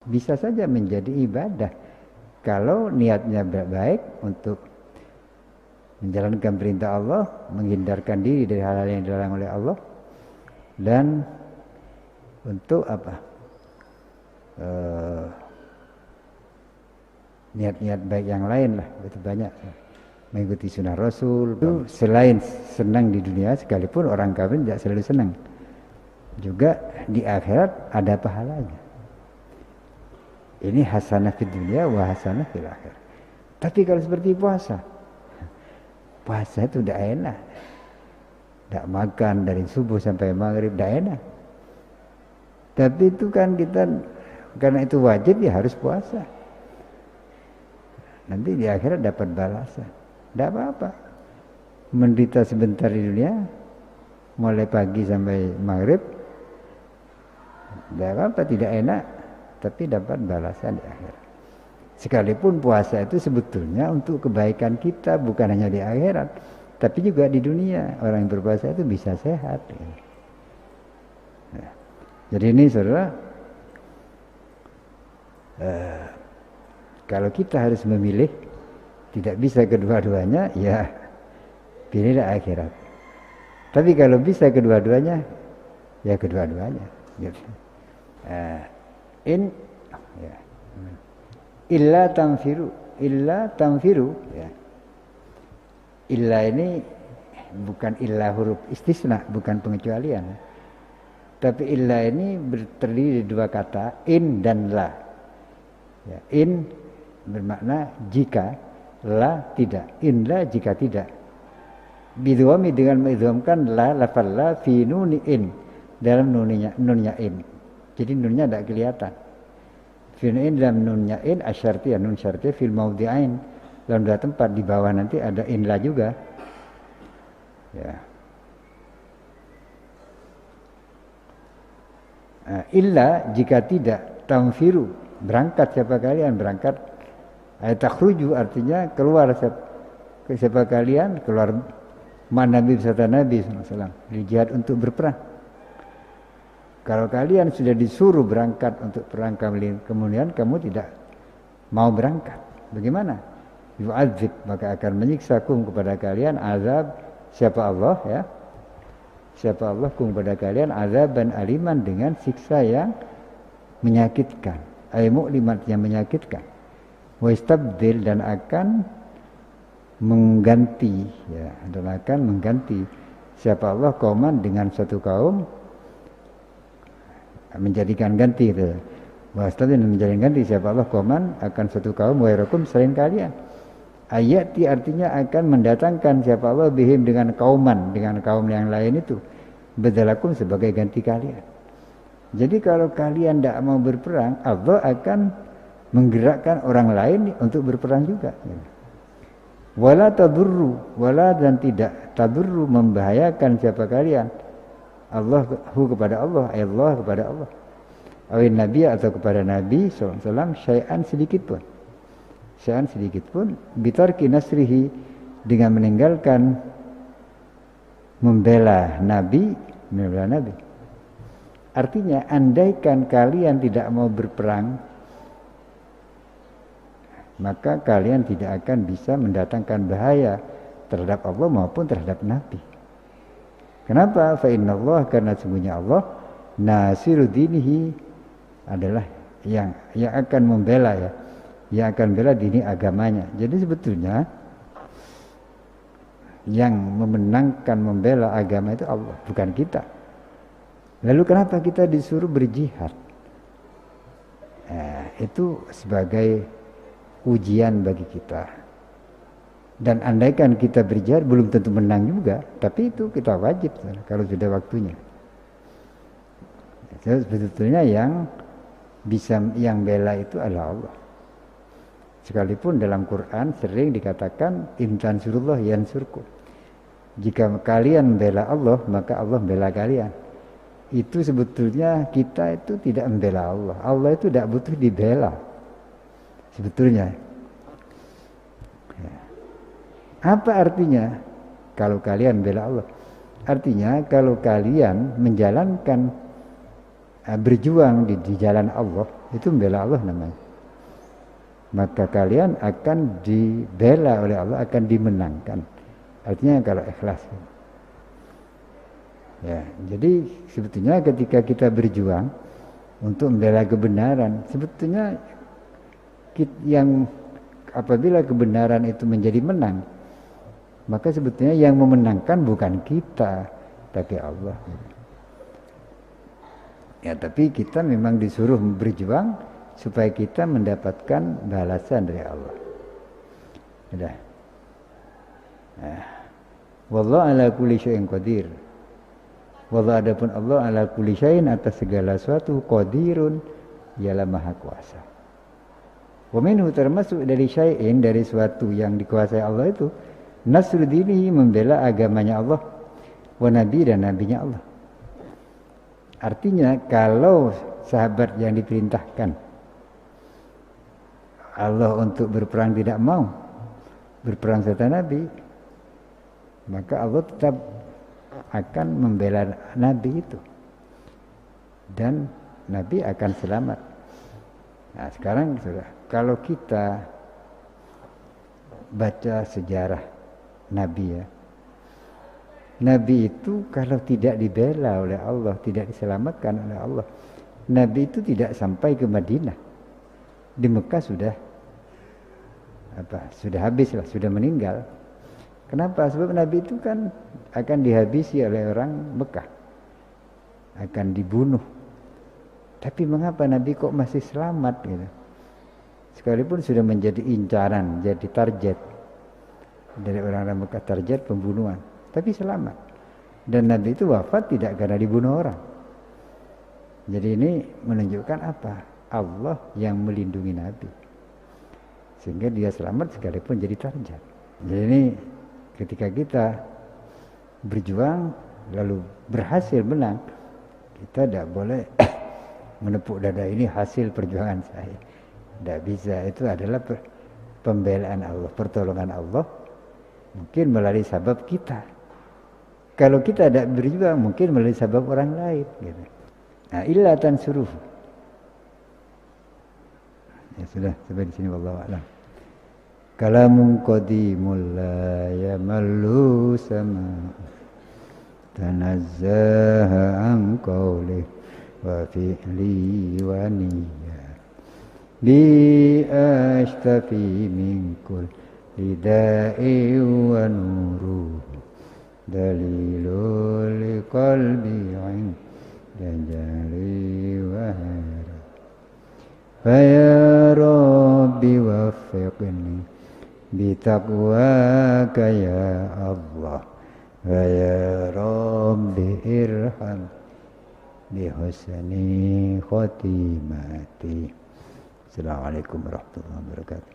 bisa saja menjadi ibadah kalau niatnya baik untuk menjalankan perintah Allah, menghindarkan diri dari hal-hal yang dilarang oleh Allah, dan untuk niat-niat baik yang lain lah, itu banyak. Mengikuti sunnah Rasul itu selain senang di dunia, sekalipun orang kafir tidak selalu senang, juga di akhirat ada pahalanya. Ini hasanah fid dunya wa hasanah fil akhirah. Tapi kalau seperti puasa itu udah enak, tidak makan dari subuh sampai maghrib, tidak enak. Tapi itu kan kita, karena itu wajib ya harus puasa. Nanti di akhirat dapat balasan. Tidak apa-apa menderita sebentar di dunia, mulai pagi sampai maghrib, tidak apa-apa, tidak enak, tapi dapat balasan di akhirat. Sekalipun puasa itu sebetulnya untuk kebaikan kita, bukan hanya di akhirat, tapi juga di dunia. Orang yang berpuasa itu bisa sehat. Nah, jadi ini saudara, kalau kita harus memilih, tidak bisa kedua-duanya, ya pilihlah akhirat. Tapi kalau bisa kedua-duanya, ya kedua-duanya. Gitu. Illa tamfiru, ya. Illa ini bukan illa huruf istisna, bukan pengecualian. Tapi illa ini terdiri dari dua kata, in dan la. Ya, in bermakna jika, la tidak. In la jika tidak. Bidwami dengan mengidhamkan la lafal la fi nuni in, dalam nunnya in. Jadi nunnya tidak kelihatan. Fi in dalam nunnya in asyartiyah, nun syartiyah fil maudhi'ain, dalam dua tempat. Di bawah nanti ada in la juga. Ya. Illa jika tidak, tamfiru, berangkat siapa kalian, berangkat. Takhruju artinya keluar siapa kalian, keluar mana Nabi beserta Nabi SAW di jihad untuk berperang. Kalau kalian sudah disuruh berangkat untuk perang, kemudian kamu tidak mau berangkat, bagaimana? Yu'adzib, maka akan menyiksa kum kepada kalian azab, siapa Allah ya, siapa Allah kum kepada kalian azaban aliman, dengan siksa yang menyakitkan, ay mu'limat, yang menyakitkan. Wa istabdil, dan akan mengganti, ya, dan akan mengganti siapa Allah kauman, dengan suatu kaum, menjadikan ganti itu. Wa istabdil, menjadikan ganti siapa Allah kauman, akan suatu kaum, wairakum, selain kalian. Ayati artinya akan mendatangkan siapa Allah bihim, dengan kauman, dengan kaum yang lain itu, badalakum, sebagai ganti kalian. Jadi kalau kalian tidak mau berperang, Allah akan menggerakkan orang lain untuk berperang juga. Wala tadurru, wala, dan tidak, tadurru, membahayakan siapa kalian, Allah kepada Allah, Allah kepada Allah, awin Nabi, atau kepada Nabi SAW, syai'an, sedikit pun, syai'an, sedikit pun, bitarki nasrihi, dengan meninggalkan membela Nabi, Artinya andaikan kalian tidak mau berperang, maka kalian tidak akan bisa mendatangkan bahaya terhadap Allah maupun terhadap Nabi. Kenapa? Fa innallah, karena sungguhnya Allah nasiru dinihi, adalah yang akan membela, ya, yang akan bela dini agamanya. Jadi sebetulnya yang memenangkan membela agama itu Allah, bukan kita. Lalu kenapa kita disuruh berjihad? Itu sebagai ujian bagi kita. Dan andaikan kita berjihad belum tentu menang juga, tapi itu kita wajib kalau sudah waktunya. Sebetulnya yang bisa, yang bela itu adalah Allah. Sekalipun dalam Quran sering dikatakan in tansurullah yansurkum. Jika kalian membela Allah, maka Allah membela kalian. Itu sebetulnya kita itu tidak membela Allah. Allah itu tidak butuh dibela sebetulnya. Apa artinya kalau kalian membela Allah? Artinya kalau kalian menjalankan, berjuang di jalan Allah, itu membela Allah namanya. Maka kalian akan dibela oleh Allah, akan dimenangkan. Artinya kalau ikhlas. Ya, jadi sebetulnya ketika kita berjuang untuk membela kebenaran, sebetulnya yang apabila kebenaran itu menjadi menang, maka sebetulnya yang memenangkan bukan kita, tapi Allah. Ya, tapi kita memang disuruh berjuang supaya kita mendapatkan balasan dari Allah. Sudah. Nah, wallahu ala kulli syai'in qadir. Wallahu adapun Allah ala kulli syai'in atas segala sesuatu qadirun, ialah maha kuasa. Wa minhu termasuk dari syai'in, dari sesuatu yang dikuasai Allah itu nasrul dini, membela agamanya Allah, wa nabi dan nabinya Allah. Artinya kalau sahabat yang diperintahkan Allah untuk berperang tidak mau berperang serta Nabi, maka Allah tetap akan membela Nabi itu dan Nabi akan selamat. Nah sekarang sudah, kalau kita baca sejarah Nabi ya, Nabi itu kalau tidak dibela oleh Allah, tidak diselamatkan oleh Allah, Nabi itu tidak sampai ke Madinah. Di Mekah sudah habis lah, sudah meninggal. Kenapa? Sebab Nabi itu kan akan dihabisi oleh orang Mekah, akan dibunuh. Tapi mengapa Nabi kok masih selamat gitu? Sekalipun sudah menjadi incaran, jadi target dari orang-orang Mekah, target pembunuhan, tapi selamat. Dan Nabi itu wafat tidak karena dibunuh orang. Jadi ini menunjukkan apa? Allah yang melindungi Nabi, sehingga dia selamat sekalipun jadi target. Jadi ini ketika kita berjuang lalu berhasil menang, kita tidak boleh menepuk dada, ini hasil perjuangan saya. Tidak bisa, itu adalah pembelaan Allah, pertolongan Allah, mungkin melalui sabab kita. Kalau kita tidak berjuang, mungkin melalui sabab orang lain gitu. Nah, illa tansuruh. Ya sudah, sampai di sini wallahu a'lam. Kalamun qadimul la yamallu sama tanazzaha an qawli wa fi'li wa niyyah bi ashtafi min kulli da'i wa nuru dalilul qalbi 'inda jari wa hara. Faya Rabbi waffiqni bitaqwaka ya Allah, faya Rabbi irham bihusni khotimati. Assalamualaikum warahmatullahi wabarakatuh.